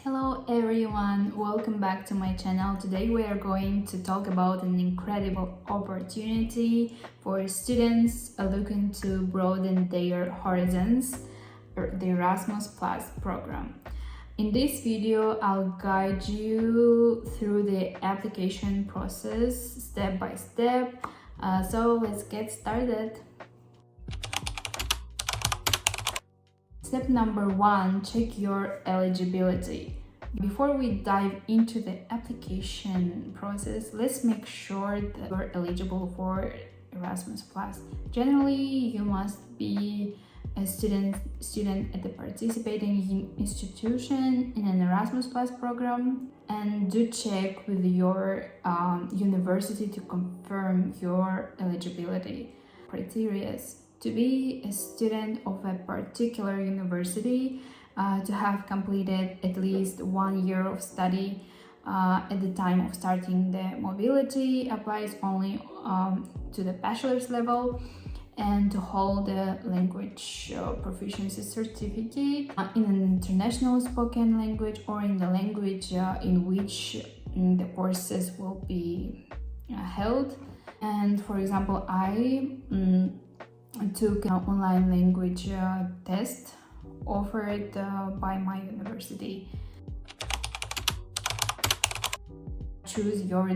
Hello everyone, welcome back to my channel. Today we are going to talk about an incredible opportunity for students looking to broaden their horizons, the Erasmus Plus program. In this video, I'll guide you through the application process step by step. So let's get started. Step number 1, check your eligibility. Before we dive into the application process, let's make sure that you're eligible for Erasmus Plus. Generally, you must be a student at the participating institution in an Erasmus Plus program, and do check with your university to confirm your eligibility criteria. To be a student of a particular university, to have completed at least 1 year of study at the time of starting the mobility applies only to the bachelor's level, and to hold a language proficiency certificate in an international spoken language or in the language in which the courses will be held. And for example, I took an online language test offered by my university. Choose your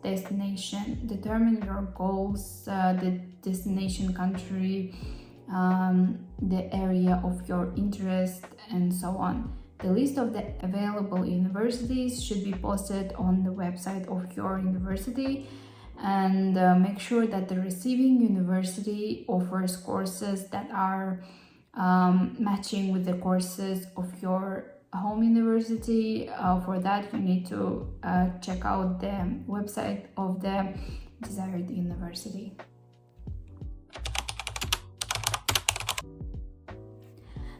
destination, determine your goals, the destination country, the area of your interest, and so on. The list of the available universities should be posted on the website of your university, and make sure that the receiving university offers courses that are matching with the courses of your home university. For that, you need to check out the website of the desired university.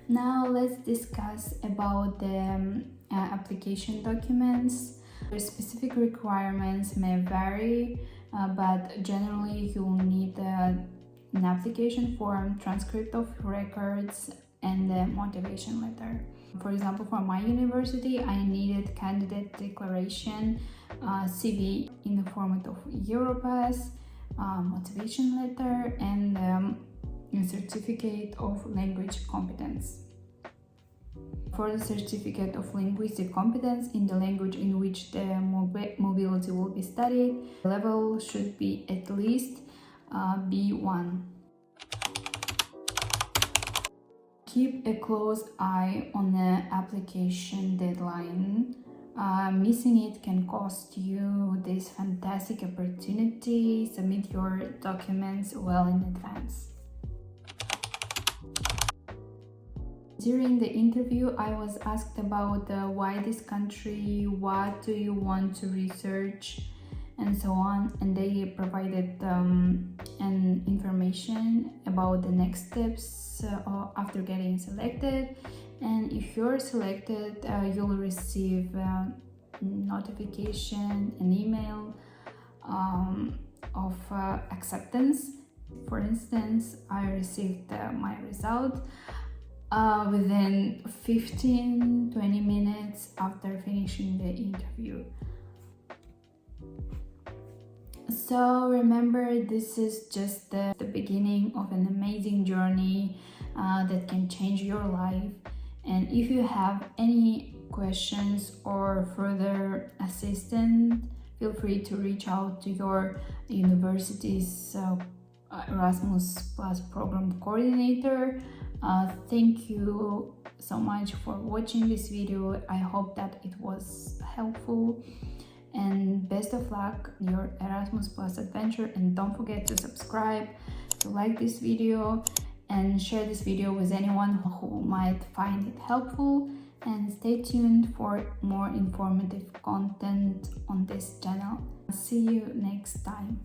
Now let's discuss about the application documents. The specific requirements may vary, but generally you will need an application form, transcript of records, and a motivation letter. For example, for my university, I needed candidate declaration, CV in the format of Europass, motivation letter, and a certificate of language competence. For the certificate of linguistic competence in the language in which the mobility will be studied, the level should be at least B1. Keep a close eye on the application deadline. Missing it can cost you this fantastic opportunity. Submit your documents well in advance. During the interview, I was asked about why this country, what do you want to research, and so on, and they provided an information about the next steps after getting selected. And if you're selected, you'll receive notification, an email of acceptance. For instance, I received my result within 15-20 minutes after finishing the interview. So remember, this is just the beginning of an amazing journey that can change your life. And if you have any questions or further assistance, feel free to reach out to your university's Erasmus Plus program coordinator. Thank you so much for watching this video. I hope that it was helpful, and best of luck in your Erasmus Plus adventure. And don't forget to subscribe, to like this video, and share this video with anyone who might find it helpful. And stay tuned for more informative content on this channel. See you next time.